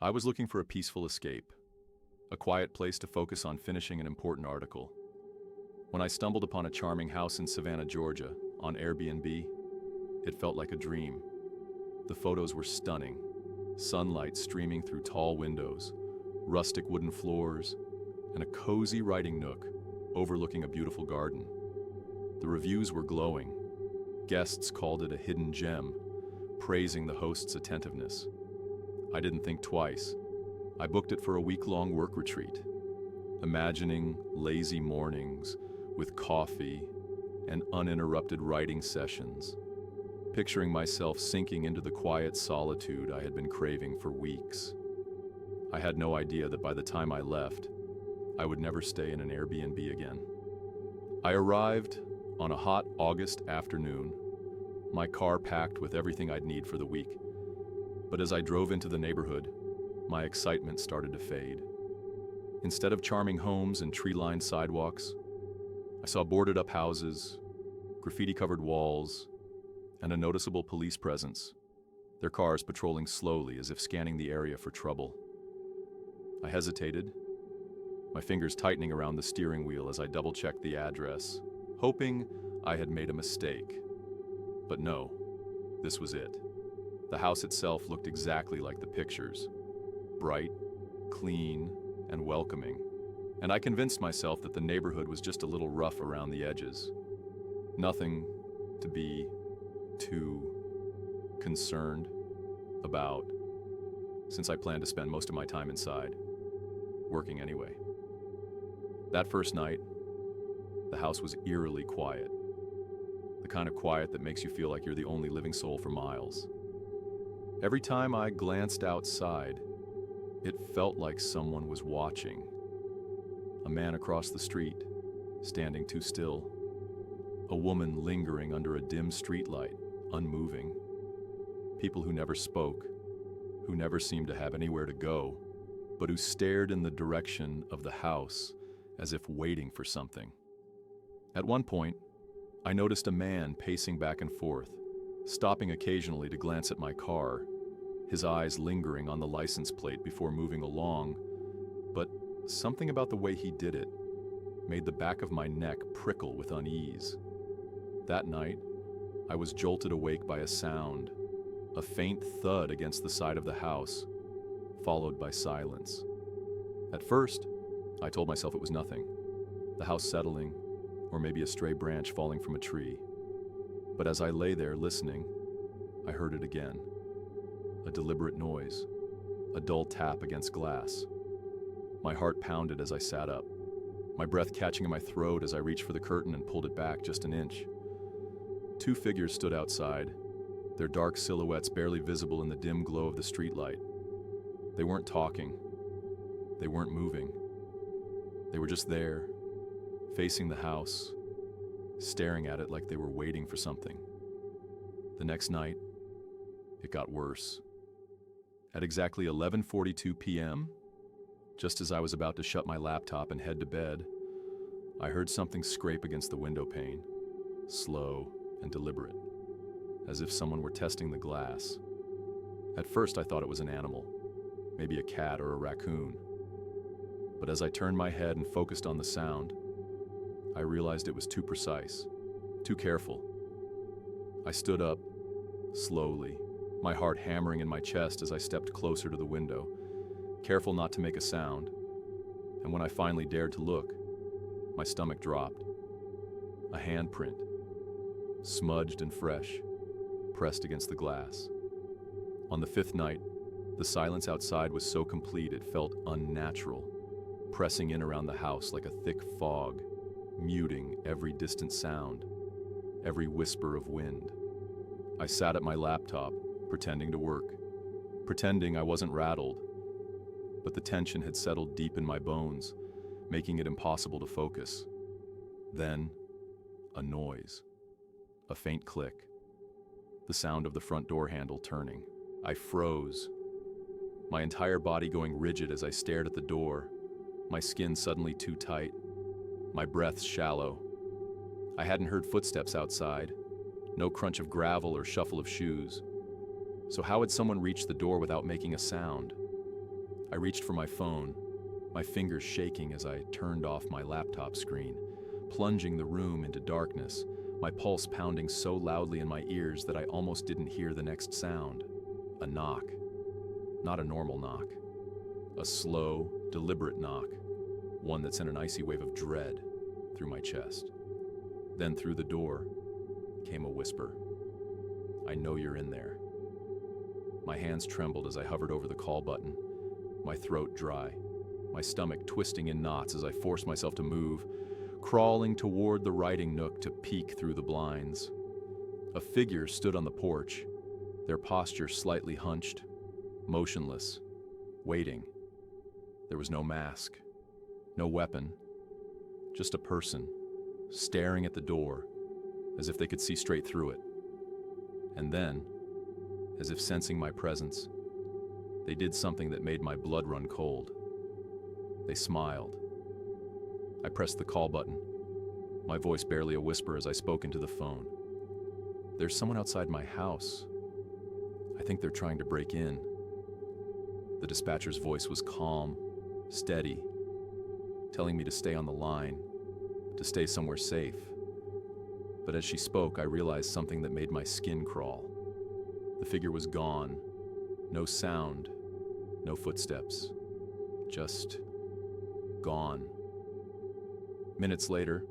I was looking for a peaceful escape, a quiet place to focus on finishing an important article. When I stumbled upon a charming house in Savannah, Georgia, on Airbnb, it felt like a dream. The photos were stunning, sunlight streaming through tall windows, rustic wooden floors, and a cozy writing nook overlooking a beautiful garden. The reviews were glowing. Guests called it a hidden gem, praising the host's attentiveness. I didn't think twice. I booked it for a week-long work retreat, imagining lazy mornings with coffee and uninterrupted writing sessions, picturing myself sinking into the quiet solitude I had been craving for weeks. I had no idea that by the time I left, I would never stay in an Airbnb again. I arrived on a hot August afternoon, my car packed with everything I'd need for the week. But as I drove into the neighborhood, my excitement started to fade. Instead of charming homes and tree-lined sidewalks, I saw boarded-up houses, graffiti-covered walls, and a noticeable police presence, their cars patrolling slowly as if scanning the area for trouble. I hesitated, my fingers tightening around the steering wheel as I double-checked the address, hoping I had made a mistake. But no, this was it. The house itself looked exactly like the pictures, bright, clean, and welcoming, and I convinced myself that the neighborhood was just a little rough around the edges. Nothing to be too concerned about, since I planned to spend most of my time inside, working anyway. That first night, the house was eerily quiet. The kind of quiet that makes you feel like you're the only living soul for miles. Every time I glanced outside, it felt like someone was watching. A man across the street, standing too still. A woman lingering under a dim streetlight, unmoving. People who never spoke, who never seemed to have anywhere to go, but who stared in the direction of the house as if waiting for something. At one point, I noticed a man pacing back and forth, stopping occasionally to glance at my car, his eyes lingering on the license plate before moving along, but something about the way he did it made the back of my neck prickle with unease. That night, I was jolted awake by a sound, a faint thud against the side of the house, followed by silence. At first, I told myself it was nothing, the house settling, or maybe a stray branch falling from a tree. But as I lay there listening, I heard it again. A deliberate noise, a dull tap against glass. My heart pounded as I sat up, my breath catching in my throat as I reached for the curtain and pulled it back just an inch. Two figures stood outside, their dark silhouettes barely visible in the dim glow of the streetlight. They weren't talking. They weren't moving. They were just there, facing the house, staring at it like they were waiting for something. The next night, it got worse. At exactly 11:42 p.m., just as I was about to shut my laptop and head to bed, I heard something scrape against the window pane, slow and deliberate, as if someone were testing the glass. At first, I thought it was an animal, maybe a cat or a raccoon. But as I turned my head and focused on the sound, I realized it was too precise, too careful. I stood up, slowly, my heart hammering in my chest as I stepped closer to the window, careful not to make a sound. And when I finally dared to look, my stomach dropped. A handprint, smudged and fresh, pressed against the glass. On the fifth night, the silence outside was so complete it felt unnatural, pressing in around the house like a thick fog, muting every distant sound, every whisper of wind. I sat at my laptop, pretending to work, pretending I wasn't rattled, but the tension had settled deep in my bones, making it impossible to focus. Then, a noise, a faint click, the sound of the front door handle turning. I froze, my entire body going rigid as I stared at the door, my skin suddenly too tight, my breaths shallow. I hadn't heard footsteps outside, no crunch of gravel or shuffle of shoes. So how had someone reached the door without making a sound? I reached for my phone, my fingers shaking as I turned off my laptop screen, plunging the room into darkness, my pulse pounding so loudly in my ears that I almost didn't hear the next sound. A knock. Not a normal knock. A slow, deliberate knock, one that sent an icy wave of dread through my chest. Then through the door came a whisper. "I know you're in there." My hands trembled as I hovered over the call button, my throat dry, my stomach twisting in knots as I forced myself to move, crawling toward the writing nook to peek through the blinds. A figure stood on the porch, their posture slightly hunched, motionless, waiting. There was no mask, no weapon, just a person, staring at the door, as if they could see straight through it. And then, as if sensing my presence, they did something that made my blood run cold. They smiled. I pressed the call button, my voice barely a whisper as I spoke into the phone. "There's someone outside my house. I think they're trying to break in." The dispatcher's voice was calm, steady, telling me to stay on the line, to stay somewhere safe. But as she spoke, I realized something that made my skin crawl. The figure was gone. No sound, no footsteps. Just gone. Minutes later,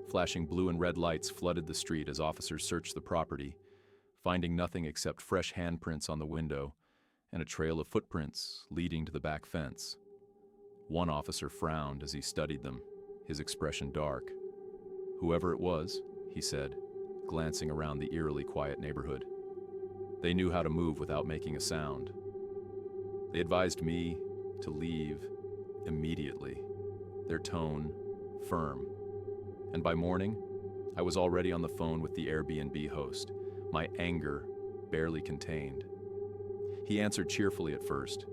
flashing blue and red lights flooded the street as officers searched the property, finding nothing except fresh handprints on the window and a trail of footprints leading to the back fence. One officer frowned as he studied them, his expression dark. "Whoever it was," he said, glancing around the eerily quiet neighborhood. "They knew how to move without making a sound. They advised me to leave immediately, their tone firm. And by morning, I was already on the phone with the Airbnb host, my anger barely contained. He answered cheerfully at first,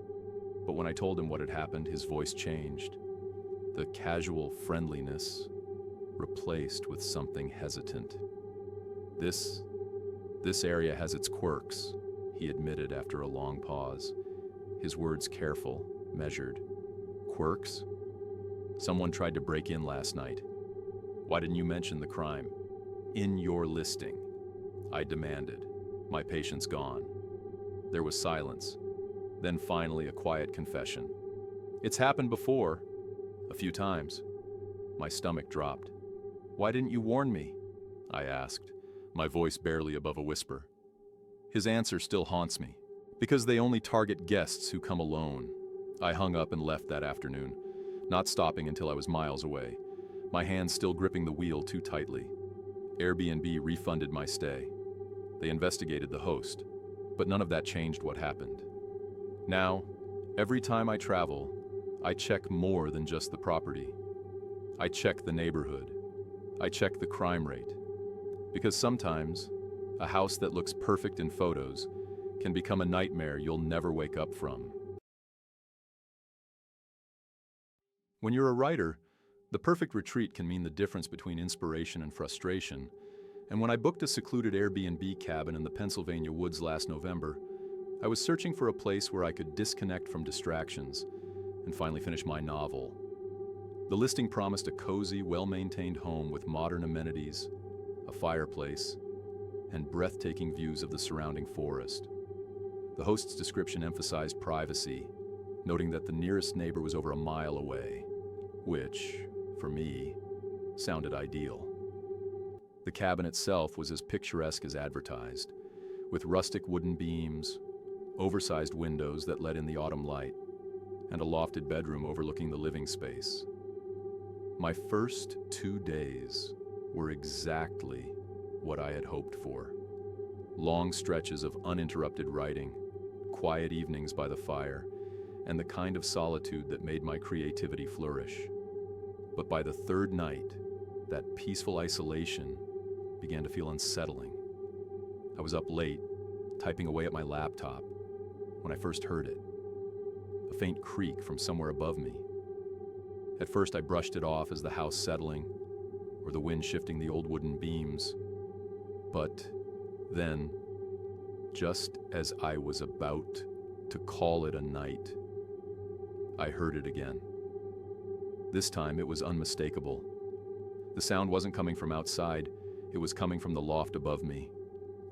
but when I told him what had happened, his voice changed. The casual friendliness replaced with something hesitant. This area has its quirks," he admitted after a long pause, his words careful, measured. "Quirks? Someone tried to break in last night. Why didn't you mention the crime? In your listing," I demanded, my patience gone. There was silence, then finally a quiet confession. "It's happened before, a few times." My stomach dropped. "Why didn't you warn me?" I asked, my voice barely above a whisper. His answer still haunts me. "Because they only target guests who come alone." I hung up and left that afternoon, not stopping until I was miles away, my hands still gripping the wheel too tightly. Airbnb refunded my stay. They investigated the host, but none of that changed what happened. Now, every time I travel, I check more than just the property. I check the neighborhood. I check the crime rate. Because sometimes, a house that looks perfect in photos can become a nightmare you'll never wake up from. When you're a writer, the perfect retreat can mean the difference between inspiration and frustration. And when I booked a secluded Airbnb cabin in the Pennsylvania woods last November, I was searching for a place where I could disconnect from distractions and finally finish my novel. The listing promised a cozy, well-maintained home with modern amenities, a fireplace, and breathtaking views of the surrounding forest. The host's description emphasized privacy, noting that the nearest neighbor was over a mile away, which, for me, sounded ideal. The cabin itself was as picturesque as advertised, with rustic wooden beams, oversized windows that let in the autumn light, and a lofted bedroom overlooking the living space. My first 2 days were exactly what I had hoped for. Long stretches of uninterrupted writing, quiet evenings by the fire, and the kind of solitude that made my creativity flourish. But by the third night, that peaceful isolation began to feel unsettling. I was up late, typing away at my laptop, when I first heard it. A faint creak from somewhere above me. At first I brushed it off as the house settling, or the wind shifting the old wooden beams. But then, just as I was about to call it a night, I heard it again. This time it was unmistakable. The sound wasn't coming from outside, it was coming from the loft above me.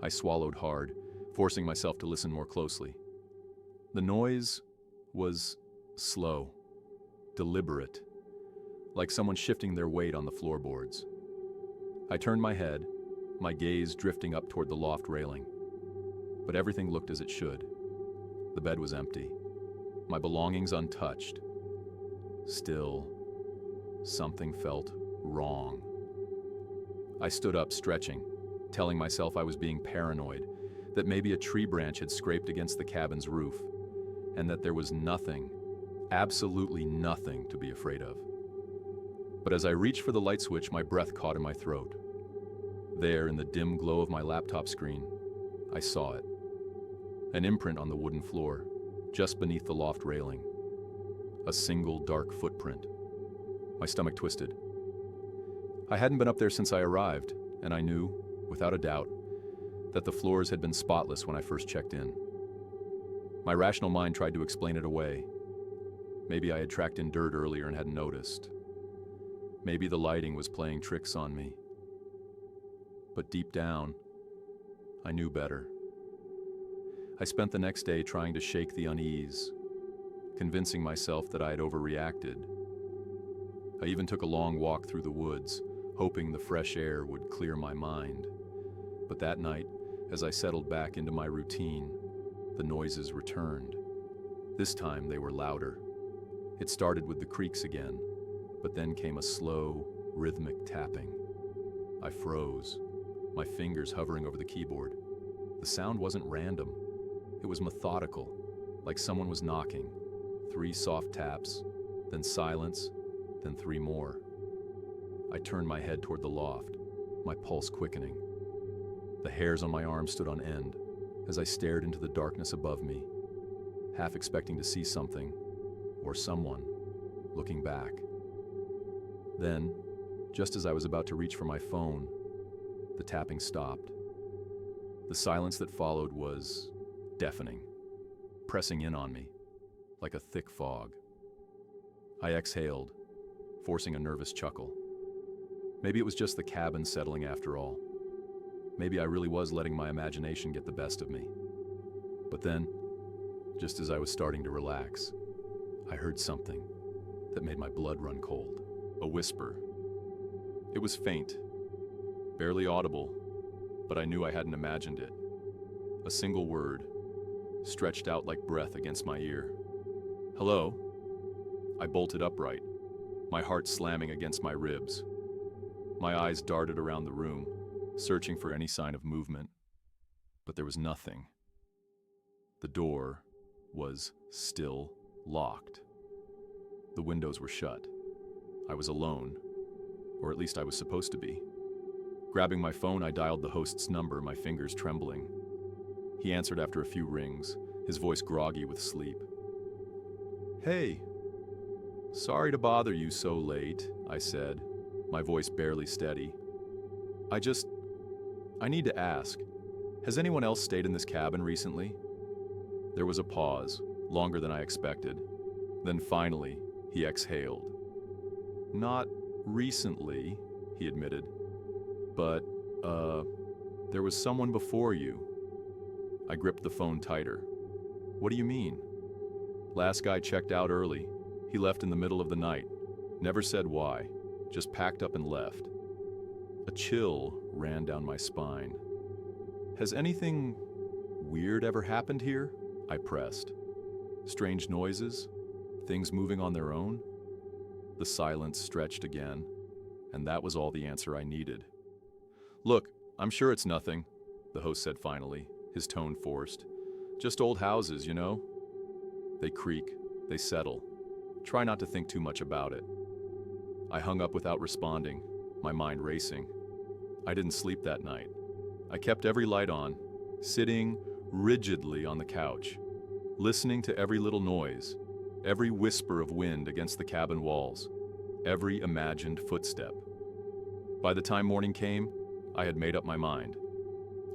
I swallowed hard, forcing myself to listen more closely. The noise was slow, deliberate, like someone shifting their weight on the floorboards. I turned my head, my gaze drifting up toward the loft railing. But everything looked as it should. The bed was empty, my belongings untouched. Still, something felt wrong. I stood up, stretching, telling myself I was being paranoid, that maybe a tree branch had scraped against the cabin's roof, and that there was nothing, absolutely nothing to be afraid of. But as I reached for the light switch, my breath caught in my throat. There, in the dim glow of my laptop screen, I saw it. An imprint on the wooden floor, just beneath the loft railing. A single dark footprint. My stomach twisted. I hadn't been up there since I arrived, and I knew, without a doubt, that the floors had been spotless when I first checked in. My rational mind tried to explain it away. Maybe I had tracked in dirt earlier and hadn't noticed. Maybe the lighting was playing tricks on me. But deep down, I knew better. I spent the next day trying to shake the unease, convincing myself that I had overreacted. I even took a long walk through the woods, hoping the fresh air would clear my mind. But that night, as I settled back into my routine, the noises returned. This time they were louder. It started with the creaks again, but then came a slow, rhythmic tapping. I froze, my fingers hovering over the keyboard. The sound wasn't random. It was methodical, like someone was knocking. 3 soft taps, then silence, then 3 more. I turned my head toward the loft, my pulse quickening. The hairs on my arm stood on end as I stared into the darkness above me, half expecting to see something, or someone, looking back. Then, just as I was about to reach for my phone, the tapping stopped. The silence that followed was deafening, pressing in on me, like a thick fog. I exhaled, forcing a nervous chuckle. Maybe it was just the cabin settling after all. Maybe I really was letting my imagination get the best of me. But then, just as I was starting to relax, I heard something that made my blood run cold. A whisper. It was faint, barely audible, but I knew I hadn't imagined it. A single word, stretched out like breath against my ear. Hello? I bolted upright, my heart slamming against my ribs. My eyes darted around the room, searching for any sign of movement, but there was nothing. The door was still locked. The windows were shut. I was alone, or at least I was supposed to be. Grabbing my phone, I dialed the host's number, my fingers trembling. He answered after a few rings, his voice groggy with sleep. "Hey, sorry to bother you so late," I said, my voice barely steady. I need to ask, has anyone else stayed in this cabin recently?" There was a pause, longer than I expected. Then finally, he exhaled. "Not recently," he admitted, "but, there was someone before you." I gripped the phone tighter. "What do you mean?" "Last guy checked out early. He left in the middle of the night. Never said why. Just packed up and left." A chill ran down my spine. "Has anything weird ever happened here?" I pressed. "Strange noises? Things moving on their own?" The silence stretched again, and that was all the answer I needed. "Look, I'm sure it's nothing," the host said finally, his tone forced. "Just old houses, you know? They creak, they settle. Try not to think too much about it." I hung up without responding, my mind racing. I didn't sleep that night. I kept every light on, sitting rigidly on the couch, listening to every little noise, every whisper of wind against the cabin walls, every imagined footstep. By the time morning came, I had made up my mind.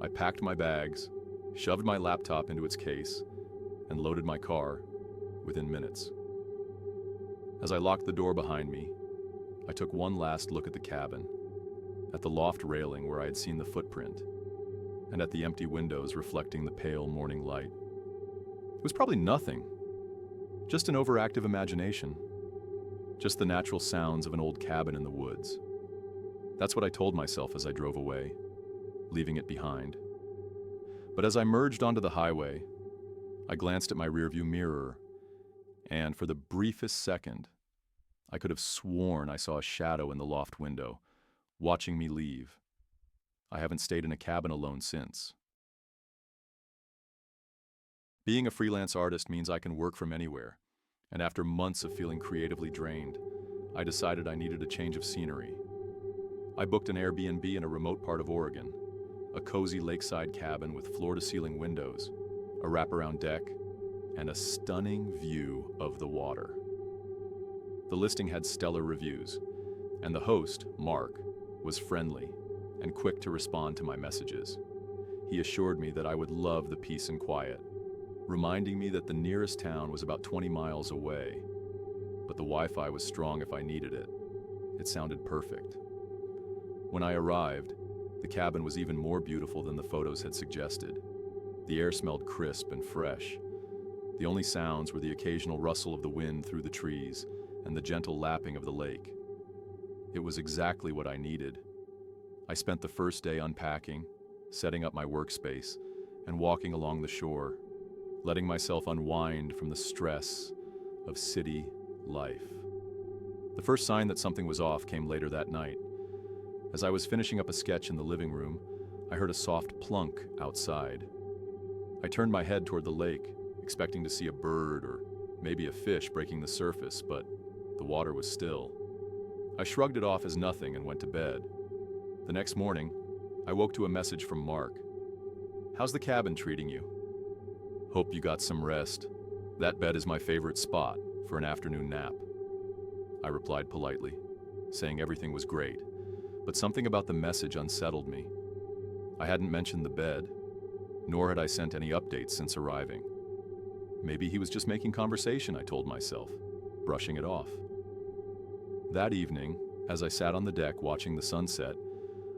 I packed my bags, shoved my laptop into its case, and loaded my car within minutes. As I locked the door behind me, I took one last look at the cabin, at the loft railing where I had seen the footprint, and at the empty windows reflecting the pale morning light. It was probably nothing, just an overactive imagination, just the natural sounds of an old cabin in the woods. That's what I told myself as I drove away, leaving it behind. But as I merged onto the highway, I glanced at my rearview mirror, and for the briefest second, I could have sworn I saw a shadow in the loft window, watching me leave. I haven't stayed in a cabin alone since. Being a freelance artist means I can work from anywhere, and after months of feeling creatively drained, I decided I needed a change of scenery. I booked an Airbnb in a remote part of Oregon, a cozy lakeside cabin with floor-to-ceiling windows, a wraparound deck, and a stunning view of the water. The listing had stellar reviews, and the host, Mark, was friendly and quick to respond to my messages. He assured me that I would love the peace and quiet, reminding me that the nearest town was about 20 miles away, but the Wi-Fi was strong if I needed it. It sounded perfect. When I arrived, the cabin was even more beautiful than the photos had suggested. The air smelled crisp and fresh. The only sounds were the occasional rustle of the wind through the trees and the gentle lapping of the lake. It was exactly what I needed. I spent the first day unpacking, setting up my workspace, and walking along the shore, letting myself unwind from the stress of city life. The first sign that something was off came later that night. As I was finishing up a sketch in the living room, I heard a soft plunk outside. I turned my head toward the lake, expecting to see a bird or maybe a fish breaking the surface, but the water was still. I shrugged it off as nothing and went to bed. The next morning, I woke to a message from Mark. "How's the cabin treating you? Hope you got some rest. That bed is my favorite spot for an afternoon nap." I replied politely, saying everything was great, but something about the message unsettled me. I hadn't mentioned the bed, nor had I sent any updates since arriving. Maybe he was just making conversation, I told myself, brushing it off. That evening, as I sat on the deck watching the sunset,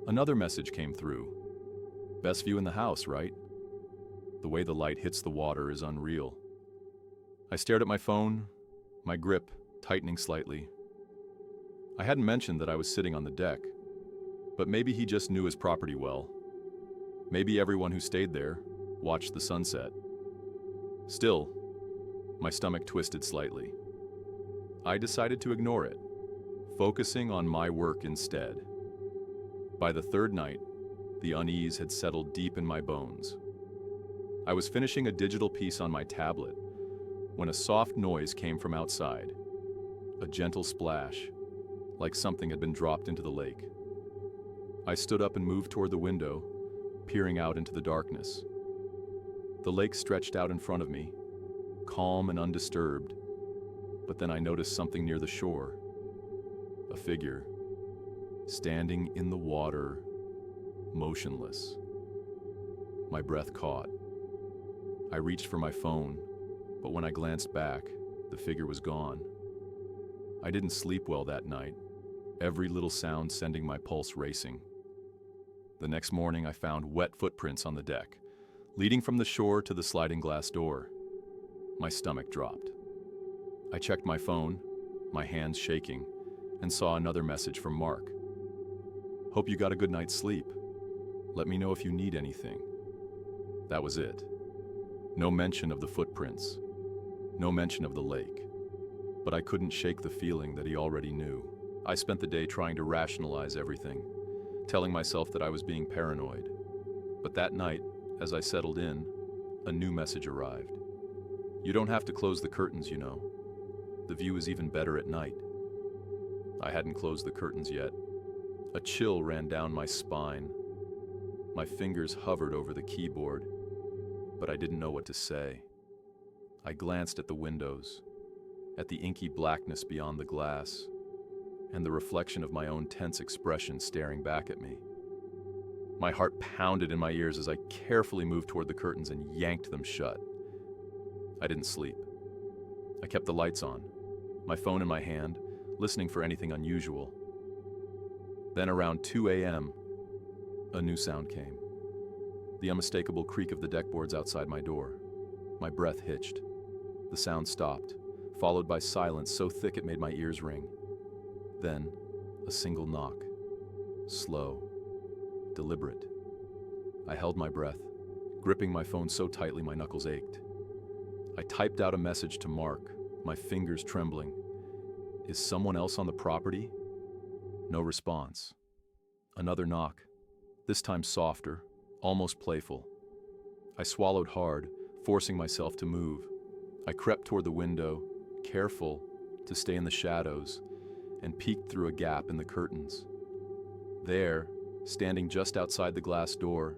another message came through. "Best view in the house, right? The way the light hits the water is unreal." I stared at my phone, my grip tightening slightly. I hadn't mentioned that I was sitting on the deck, but maybe he just knew his property well. Maybe everyone who stayed there watched the sunset. Still, my stomach twisted slightly. I decided to ignore it, focusing on my work instead. By the third night, the unease had settled deep in my bones. I was finishing a digital piece on my tablet when a soft noise came from outside, a gentle splash, like something had been dropped into the lake. I stood up and moved toward the window, peering out into the darkness. The lake stretched out in front of me, calm and undisturbed, but then I noticed something near the shore. A figure, standing in the water, motionless. My breath caught. I reached for my phone, but when I glanced back, the figure was gone. I didn't sleep well that night, every little sound sending my pulse racing. The next morning, I found wet footprints on the deck, leading from the shore to the sliding glass door. My stomach dropped. I checked my phone, my hands shaking, and saw another message from Mark. "Hope you got a good night's sleep. Let me know if you need anything." That was it. No mention of the footprints, no mention of the lake. But I couldn't shake the feeling that he already knew. I spent the day trying to rationalize everything, telling myself that I was being paranoid. But that night, as I settled in, a new message arrived. "You don't have to close the curtains, you know. The view is even better at night." I hadn't closed the curtains yet. A chill ran down my spine. My fingers hovered over the keyboard, but I didn't know what to say. I glanced at the windows, at the inky blackness beyond the glass, and the reflection of my own tense expression staring back at me. My heart pounded in my ears as I carefully moved toward the curtains and yanked them shut. I didn't sleep. I kept the lights on, my phone in my hand, listening for anything unusual. Then around 2 a.m., a new sound came. The unmistakable creak of the deckboards outside my door. My breath hitched. The sound stopped, followed by silence so thick it made my ears ring. Then, a single knock. Slow. Deliberate. I held my breath, gripping my phone so tightly my knuckles ached. I typed out a message to Mark, my fingers trembling. Is someone else on the property? No response. Another knock, this time softer, almost playful. I swallowed hard, forcing myself to move. I crept toward the window, careful to stay in the shadows, and peeked through a gap in the curtains. There, standing just outside the glass door,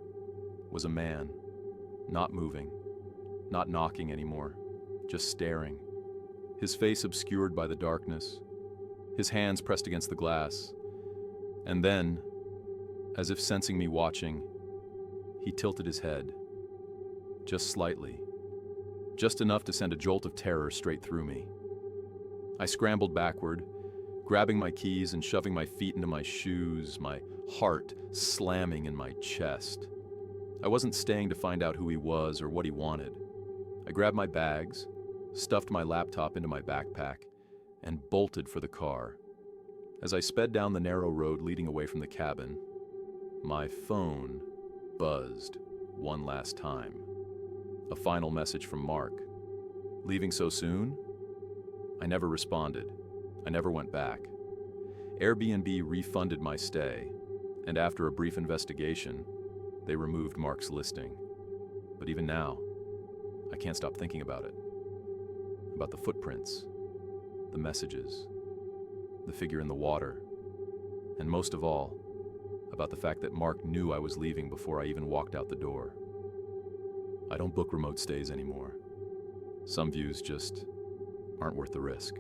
was a man, not moving, not knocking anymore, just staring. His face obscured by the darkness, his hands pressed against the glass. And then, as if sensing me watching, he tilted his head, just slightly, just enough to send a jolt of terror straight through me. I scrambled backward, grabbing my keys and shoving my feet into my shoes, my heart slamming in my chest. I wasn't staying to find out who he was or what he wanted. I grabbed my bags, stuffed my laptop into my backpack, and bolted for the car. As I sped down the narrow road leading away from the cabin, my phone buzzed one last time. A final message from Mark. Leaving so soon? I never responded. I never went back. Airbnb refunded my stay, and after a brief investigation, they removed Mark's listing. But even now, I can't stop thinking about it. About the footprints, the messages, the figure in the water, and most of all, about the fact that Mark knew I was leaving before I even walked out the door. I don't book remote stays anymore. Some views just aren't worth the risk.